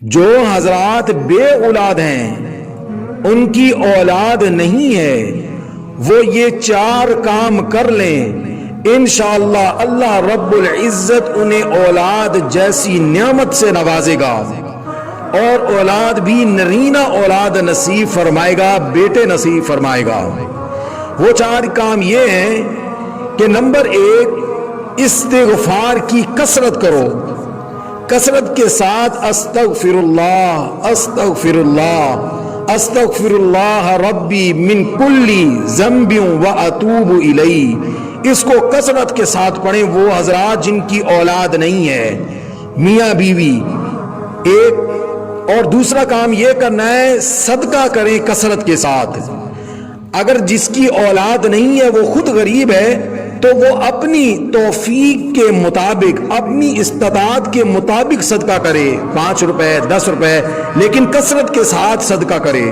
جو حضرات بے اولاد ہیں ان کی اولاد نہیں ہے وہ یہ 4 کام کر لیں، انشاءاللہ اللہ رب العزت انہیں اولاد جیسی نعمت سے نوازے گا، اور اولاد بھی نرینہ اولاد نصیب فرمائے گا، بیٹے نصیب فرمائے گا۔ وہ 4 کام یہ ہیں کہ نمبر 1، استغفار کی کثرت کرو، کثرت کے ساتھ استغفر اللہ استغفر اللہ استغفر اللہ ربی من کل ذنب واتوب الیہ، اس کو کثرت کے ساتھ پڑھیں وہ حضرات جن کی اولاد نہیں ہے، میاں بیوی ایک۔ اور دوسرا کام یہ کرنا ہے صدقہ کریں کثرت کے ساتھ، اگر جس کی اولاد نہیں ہے وہ خود غریب ہے تو وہ اپنی توفیق کے مطابق اپنی استطاعت کے مطابق صدقہ کرے، 5 روپے 10 روپے، لیکن کثرت کے ساتھ صدقہ کرے۔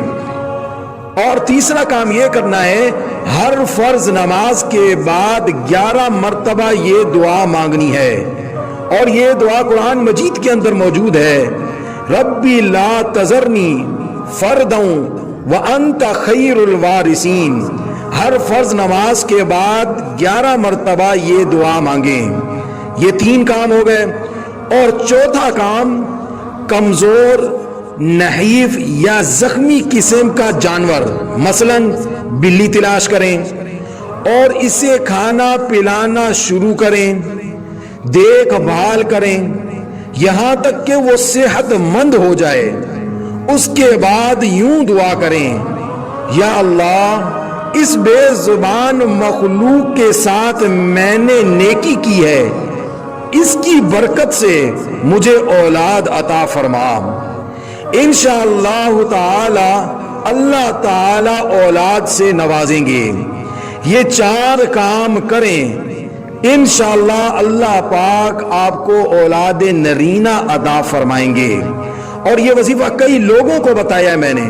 اور تیسرا کام یہ کرنا ہے ہر فرض نماز کے بعد 11 مرتبہ یہ دعا مانگنی ہے، اور یہ دعا قرآن مجید کے اندر موجود ہے، ربی لا تذرنی فردا وانت خیر الوارثین۔ ہر فرض نماز کے بعد 11 مرتبہ یہ دعا مانگیں۔ یہ 3 کام ہو گئے۔ اور چوتھا کام، کمزور، نحیف یا زخمی قسم کا جانور مثلا بلی تلاش کریں اور اسے کھانا پلانا شروع کریں، دیکھ بھال کریں یہاں تک کہ وہ صحت مند ہو جائے۔ اس کے بعد یوں دعا کریں، یا اللہ اس بے زبان مخلوق کے ساتھ میں نے نیکی کی ہے، اس کی برکت سے مجھے اولاد عطا فرما۔ انشاءاللہ تعالی اللہ تعالی اولاد سے نوازیں گے۔ یہ 4 کام کریں، انشاءاللہ اللہ پاک آپ کو اولاد نرینہ عطا فرمائیں گے۔ اور یہ وظیفہ کئی لوگوں کو بتایا ہے میں نے،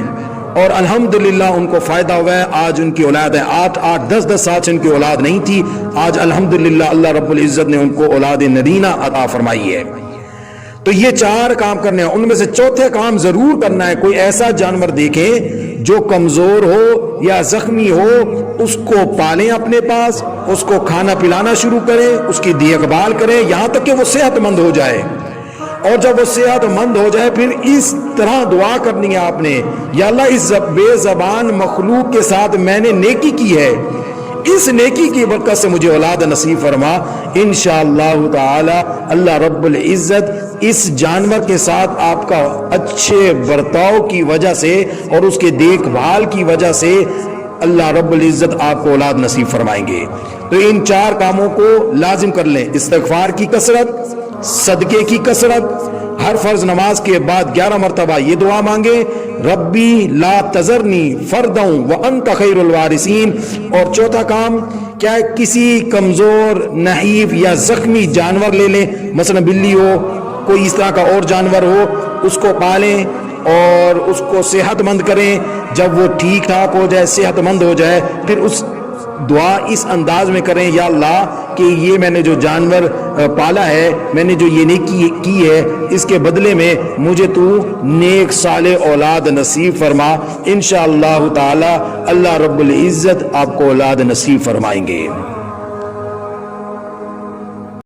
اور الحمدللہ ان کو فائدہ ہوا ہے۔ آج ان کی اولاد ہے، 8 10 سال سے ان کی اولاد نہیں تھی، آج الحمدللہ اللہ رب العزت نے ان کو اولاد نرینہ عطا فرمائی ہے۔ تو یہ 4 کام کرنے ہیں، ان میں سے چوتھے کام ضرور کرنا ہے۔ کوئی ایسا جانور دیکھیں جو کمزور ہو یا زخمی ہو، اس کو پالیں اپنے پاس، اس کو کھانا پلانا شروع کریں، اس کی دیکھ بھال کریں یہاں تک کہ وہ صحت مند ہو جائے۔ اور جب وہ صحت مند ہو جائے پھر اس طرح دعا کرنی ہے آپ نے، یا اللہ اس بے زبان مخلوق کے ساتھ میں نے نیکی کی ہے، اس نیکی کی برکت سے مجھے اولاد نصیب فرما۔ انشاءاللہ تعالی اللہ رب العزت اس جانور کے ساتھ آپ کا اچھے برتاؤ کی وجہ سے اور اس کے دیکھ بھال کی وجہ سے اللہ رب العزت آپ کو اولاد نصیب فرمائیں گے۔ تو ان 4 کاموں کو لازم کر لیں، استغفار کی کثرت، صدقے کی کثرت، ہر فرض نماز کے بعد 11 مرتبہ یہ دعا مانگے، ربی لا تذرنی فردا وانت خیر الوارثین۔ اور چوتھا کام کیا ہے، کسی کمزور، نحیف یا زخمی جانور لے لیں، مثلا بلی ہو، کوئی اس طرح کا اور جانور ہو، اس کو پالیں اور اس کو صحت مند کریں۔ جب وہ ٹھیک ٹھاک ہو جائے، صحت مند ہو جائے، پھر اس دعا اس انداز میں کریں، یا اللہ کہ یہ میں نے جو جانور پالا ہے، میں نے جو یہ نیکی کی ہے، اس کے بدلے میں مجھے تو نیک صالح اولاد نصیب فرما۔ انشاءاللہ تعالی اللہ رب العزت آپ کو اولاد نصیب فرمائیں گے۔